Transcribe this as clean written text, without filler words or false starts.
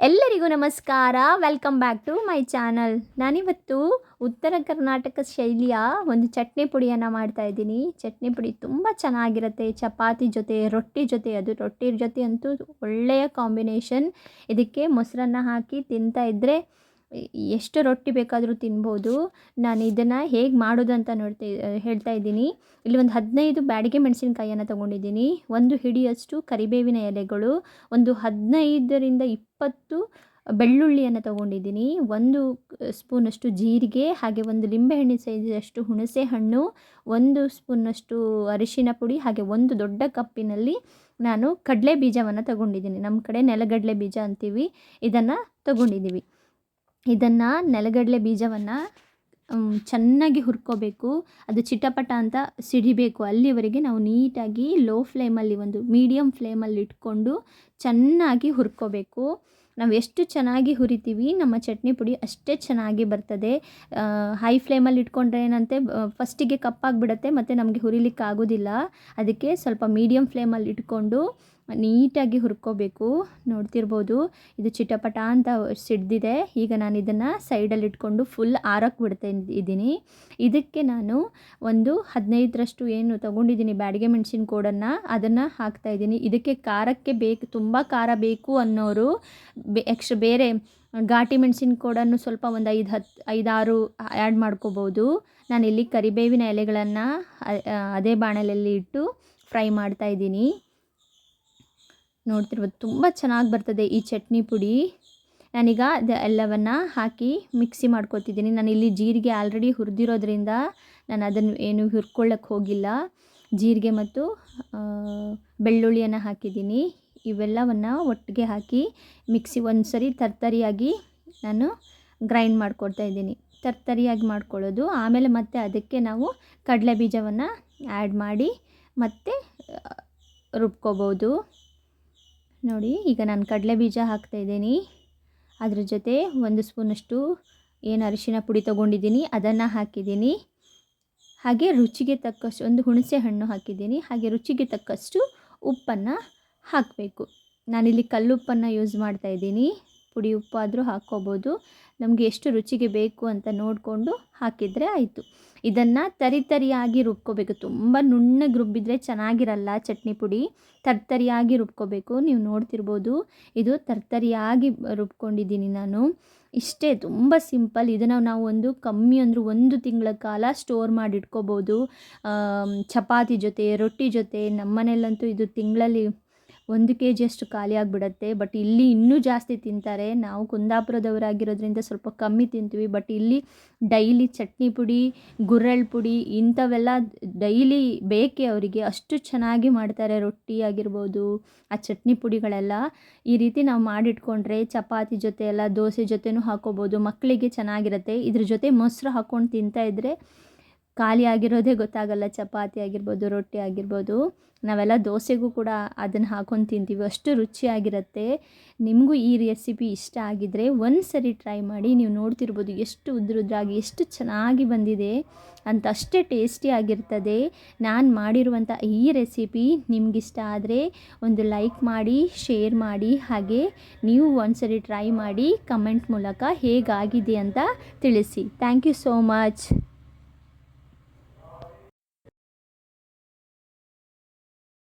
ಎಲ್ಲರಿಗೂ ನಮಸ್ಕಾರ. Welcome back to my channel. ನಾನಿವತ್ತು ಉತ್ತರ ಕರ್ನಾಟಕ ಶೈಲಿಯ ಒಂದು ಚಟ್ನಿ ಪುಡಿಯನ್ನು ಮಾಡ್ತಾಯಿದ್ದೀನಿ. ಚಟ್ನಿ ಪುಡಿ ತುಂಬ ಚೆನ್ನಾಗಿರುತ್ತೆ ಚಪಾತಿ ಜೊತೆ, ರೊಟ್ಟಿ ಜೊತೆ. ಅದು ರೊಟ್ಟಿ ಜೊತೆ ಅಂತೂ ಒಳ್ಳೆಯ ಕಾಂಬಿನೇಷನ್. ಇದಕ್ಕೆ ಮೊಸರನ್ನ ಹಾಕಿ ತಿಂತಾ ಇದ್ದರೆ ಎಷ್ಟು ರೊಟ್ಟಿ ಬೇಕಾದರೂ ತಿನ್ಬೋದು. ನಾನು ಇದನ್ನು ಹೇಗೆ ಮಾಡೋದು ಅಂತ ಹೇಳ್ತಾ ಇದ್ದೀನಿ. ಇಲ್ಲಿ ಒಂದು 15 ಬ್ಯಾಡಿಗೆ ಮೆಣಸಿನಕಾಯಿಯನ್ನು ತೊಗೊಂಡಿದ್ದೀನಿ. ಒಂದು ಹಿಡಿಯಷ್ಟು ಕರಿಬೇವಿನ ಎಲೆಗಳು, ಒಂದು 15ರಿಂದ 20 ಬೆಳ್ಳುಳ್ಳಿಯನ್ನು ತೊಗೊಂಡಿದ್ದೀನಿ, ಒಂದು ಸ್ಪೂನಷ್ಟು ಜೀರಿಗೆ, ಹಾಗೆ ಒಂದು ಲಿಂಬೆಹಣ್ಣಿನ ಸೈಜಷ್ಟು ಹುಣಸೆ ಹಣ್ಣು, ಒಂದು ಸ್ಪೂನಷ್ಟು ಅರಿಶಿನ ಪುಡಿ, ಹಾಗೆ ಒಂದು ದೊಡ್ಡ ಕಪ್ಪಿನಲ್ಲಿ ನಾನು ಕಡಲೆ ಬೀಜವನ್ನು ತೊಗೊಂಡಿದ್ದೀನಿ. ನಮ್ಮ ಕಡೆ ನೆಲಗಡಲೆ ಬೀಜ ಅಂತೀವಿ. ಇದನ್ನು ತೊಗೊಂಡಿದ್ದೀವಿ. ಇದನ್ನು ನೆಲಗಡಲೆ ಬೀಜವನ್ನು ಚೆನ್ನಾಗಿ ಹುರ್ಕೋಬೇಕು. ಅದು ಚಿಟಪಟ ಅಂತ ಸಿಡಿಬೇಕು. ಅಲ್ಲಿವರೆಗೆ ನಾವು ನೀಟಾಗಿ ಲೋ ಫ್ಲೇಮಲ್ಲಿ, ಒಂದು ಮೀಡಿಯಮ್ ಫ್ಲೇಮಲ್ಲಿ ಇಟ್ಕೊಂಡು ಚೆನ್ನಾಗಿ ಹುರ್ಕೋಬೇಕು. ನಾವು ಎಷ್ಟು ಚೆನ್ನಾಗಿ ಹುರಿತೀವಿ ನಮ್ಮ ಚಟ್ನಿ ಪುಡಿ ಅಷ್ಟೇ ಚೆನ್ನಾಗಿ ಬರ್ತದೆ. ಹೈ ಫ್ಲೇಮಲ್ಲಿ ಇಟ್ಕೊಂಡ್ರೆ ಏನಂತೆ ಫಸ್ಟಿಗೆ ಕಪ್ಪಾಗಿಬಿಡುತ್ತೆ ಮತ್ತು ನಮಗೆ ಹುರಿಲಿಕ್ಕೆ ಆಗೋದಿಲ್ಲ. ಅದಕ್ಕೆ ಸ್ವಲ್ಪ ಮೀಡಿಯಮ್ ಫ್ಲೇಮಲ್ಲಿ ಇಟ್ಕೊಂಡು ನೀಟಾಗಿ ಹುರ್ಕೋಬೇಕು. ನೋಡ್ತಿರ್ಬೋದು, ಇದು ಚಿಟಪಟ ಅಂತ ಸಿಡ್ದಿದೆ. ಈಗ ನಾನು ಇದನ್ನು ಸೈಡಲ್ಲಿ ಇಟ್ಕೊಂಡು ಫುಲ್ ಆರಕ್ಕೆ ಬಿಡ್ತಾ ಇದ್ದೀನಿ. ಇದಕ್ಕೆ ನಾನು ಒಂದು 15ರಷ್ಟು ಏನು ತೊಗೊಂಡಿದ್ದೀನಿ ಬ್ಯಾಡಿಗೆ ಮೆಣಸಿನ ಕೋಡನ್ನು, ಅದನ್ನು ಹಾಕ್ತಾಯಿದ್ದೀನಿ. ಇದಕ್ಕೆ ಖಾರಕ್ಕೆ ತುಂಬ ಖಾರ ಬೇಕು ಅನ್ನೋರು ಎಕ್ಸ್ಟ್ರಾ ಬೇರೆ ಘಾಟಿ ಮೆಣಸಿನ ಕೋಡನ್ನು ಸ್ವಲ್ಪ ಒಂದು 5-6 ಆ್ಯಡ್ ಮಾಡ್ಕೋಬೋದು. ನಾನಿಲ್ಲಿ ಕರಿಬೇವಿನ ಎಲೆಗಳನ್ನು ಅದೇ ಬಾಣಲೆಯಲ್ಲಿ ಇಟ್ಟು ಫ್ರೈ ಮಾಡ್ತಾಯಿದ್ದೀನಿ. ನೋಡ್ತಿರ್ಬೋದು, ತುಂಬ ಚೆನ್ನಾಗಿ ಬರ್ತದೆ ಈ ಚಟ್ನಿ ಪುಡಿ. ನಾನೀಗ ಎಲ್ಲವನ್ನು ಹಾಕಿ ಮಿಕ್ಸಿ ಮಾಡ್ಕೊತಿದ್ದೀನಿ. ನಾನಿಲ್ಲಿ ಜೀರಿಗೆ ಆಲ್ರೆಡಿ ಹುರಿದಿರೋದ್ರಿಂದ ನಾನು ಅದನ್ನು ಏನು ಹುರ್ಕೊಳ್ಳೋಕ್ಕೆ ಹೋಗಿಲ್ಲ. ಜೀರಿಗೆ ಮತ್ತು ಬೆಳ್ಳುಳ್ಳಿಯನ್ನು ಹಾಕಿದ್ದೀನಿ. ಇವೆಲ್ಲವನ್ನು ಒಟ್ಟಿಗೆ ಹಾಕಿ ಮಿಕ್ಸಿ ಒಂದು ಸರಿ ತರ್ತರಿಯಾಗಿ ನಾನು ಗ್ರೈಂಡ್ ಮಾಡ್ಕೊಳ್ತಾ ಇದ್ದೀನಿ. ತರ್ತರಿಯಾಗಿ ಮಾಡ್ಕೊಳ್ಳೋದು. ಆಮೇಲೆ ಮತ್ತೆ ಅದಕ್ಕೆ ನಾವು ಕಡಲೆ ಬೀಜವನ್ನು ಆ್ಯಡ್ ಮಾಡಿ ಮತ್ತೆ ರುಬ್ಕೋಬೋದು. ನೋಡಿ, ಈಗ ನಾನು ಕಡಲೆ ಬೀಜ ಹಾಕ್ತಾಯಿದ್ದೀನಿ. ಅದ್ರ ಜೊತೆ ಒಂದು ಸ್ಪೂನಷ್ಟು ಏನು ಅರಿಶಿನ ಪುಡಿ ತೊಗೊಂಡಿದ್ದೀನಿ ಅದನ್ನು ಹಾಕಿದ್ದೀನಿ. ಹಾಗೆ ರುಚಿಗೆ ತಕ್ಕಷ್ಟು ಒಂದು ಹುಣಸೆ ಹಣ್ಣು ಹಾಕಿದ್ದೀನಿ. ಹಾಗೆ ರುಚಿಗೆ ತಕ್ಕಷ್ಟು ಉಪ್ಪನ್ನು ಹಾಕಬೇಕು. ನಾನಿಲ್ಲಿ ಕಲ್ಲುಪ್ಪನ್ನು ಯೂಸ್ ಮಾಡ್ತಾಯಿದ್ದೀನಿ. ಪುಡಿ ಉಪ್ಪು ಆದರೂ ಹಾಕ್ಕೋಬೋದು. ನಮಗೆ ಎಷ್ಟು ರುಚಿಗೆ ಬೇಕು ಅಂತ ನೋಡಿಕೊಂಡು ಹಾಕಿದರೆ ಆಯಿತು. ಇದನ್ನು ತರಿಯಾಗಿ ರುಬ್ಕೋಬೇಕು. ತುಂಬ ನುಣ್ಣಗೆ ರುಬ್ಬಿದರೆ ಚೆನ್ನಾಗಿರಲ್ಲ ಚಟ್ನಿ ಪುಡಿ. ತರಿಯಾಗಿ ರುಬ್ಕೋಬೇಕು. ನೀವು ನೋಡ್ತಿರ್ಬೋದು, ಇದು ತರಿಯಾಗಿ ರುಬ್ಕೊಂಡಿದ್ದೀನಿ ನಾನು. ಇಷ್ಟೇ, ತುಂಬ ಸಿಂಪಲ್. ಇದನ್ನು ನಾವು ಕಮ್ಮಿ ಅಂದರೂ 1 ತಿಂಗಳ ಕಾಲ ಸ್ಟೋರ್ ಮಾಡಿ ಇಟ್ಕೋಬೋದು. ಚಪಾತಿ ಜೊತೆ, ರೊಟ್ಟಿ ಜೊತೆ. ನಮ್ಮ ಮನೇಲಂತೂ ಇದು ತಿಂಗಳಲ್ಲಿ 1 kg ಅಷ್ಟು ಖಾಲಿ ಆಗಿಬಿಡತ್ತೆ. ಬಟ್ ಇಲ್ಲಿ ಇನ್ನೂ ಜಾಸ್ತಿ ತಿಂತಾರೆ. ನಾವು ಕುಂದಾಪುರದವರಾಗಿರೋದ್ರಿಂದ ಸ್ವಲ್ಪ ಕಮ್ಮಿ ತಿಂತೀವಿ. ಬಟ್ ಇಲ್ಲಿ ಡೈಲಿ ಚಟ್ನಿ ಪುಡಿ, ಗುರೆಳ್ ಪುಡಿ ಇಂಥವೆಲ್ಲ ಡೈಲಿ ಬೇಕೇ ಅವರಿಗೆ. ಅಷ್ಟು ಚೆನ್ನಾಗಿ ಮಾಡ್ತಾರೆ. ರೊಟ್ಟಿ ಆಗಿರ್ಬೋದು, ಆ ಚಟ್ನಿ ಪುಡಿಗಳೆಲ್ಲ ಈ ರೀತಿ ನಾವು ಮಾಡಿಟ್ಕೊಂಡ್ರೆ ಚಪಾತಿ ಜೊತೆ ಎಲ್ಲ, ದೋಸೆ ಜೊತೆನೂ ಹಾಕೋಬೋದು. ಮಕ್ಕಳಿಗೆ ಚೆನ್ನಾಗಿರುತ್ತೆ. ಇದ್ರ ಜೊತೆ ಮೊಸರು ಹಾಕ್ಕೊಂಡು ತಿಂತಾಯಿದ್ರೆ ಖಾಲಿ ಆಗಿರೋದೇ ಗೊತ್ತಾಗಲ್ಲ. ಚಪಾತಿ ಆಗಿರ್ಬೋದು, ರೊಟ್ಟಿ ಆಗಿರ್ಬೋದು. ನಾವೆಲ್ಲ ದೋಸೆಗೂ ಕೂಡ ಅದನ್ನು ಹಾಕ್ಕೊಂಡು ತಿಂತೀವಿ. ಅಷ್ಟು ರುಚಿಯಾಗಿರುತ್ತೆ. ನಿಮಗೂ ಈ ರೆಸಿಪಿ ಇಷ್ಟ ಆಗಿದ್ದರೆ ಒಂದು ಸರಿ ಟ್ರೈ ಮಾಡಿ. ನೀವು ನೋಡ್ತಿರ್ಬೋದು ಎಷ್ಟು ಉದ್ರುದ್ರಾಗಿ ಎಷ್ಟು ಚೆನ್ನಾಗಿ ಬಂದಿದೆ ಅಂತ. ಅಷ್ಟೇ ಟೇಸ್ಟಿಯಾಗಿರ್ತದೆ. ನಾನು ಮಾಡಿರುವಂಥ ಈ ರೆಸಿಪಿ ನಿಮಗಿಷ್ಟ ಆದರೆ ಒಂದು ಲೈಕ್ ಮಾಡಿ, ಶೇರ್ ಮಾಡಿ, ಹಾಗೆ ನೀವು ಒಂದು ಸರಿ ಟ್ರೈ ಮಾಡಿ ಕಮೆಂಟ್ ಮೂಲಕ ಹೇಗಾಗಿದೆ ಅಂತ ತಿಳಿಸಿ. Thank you so much.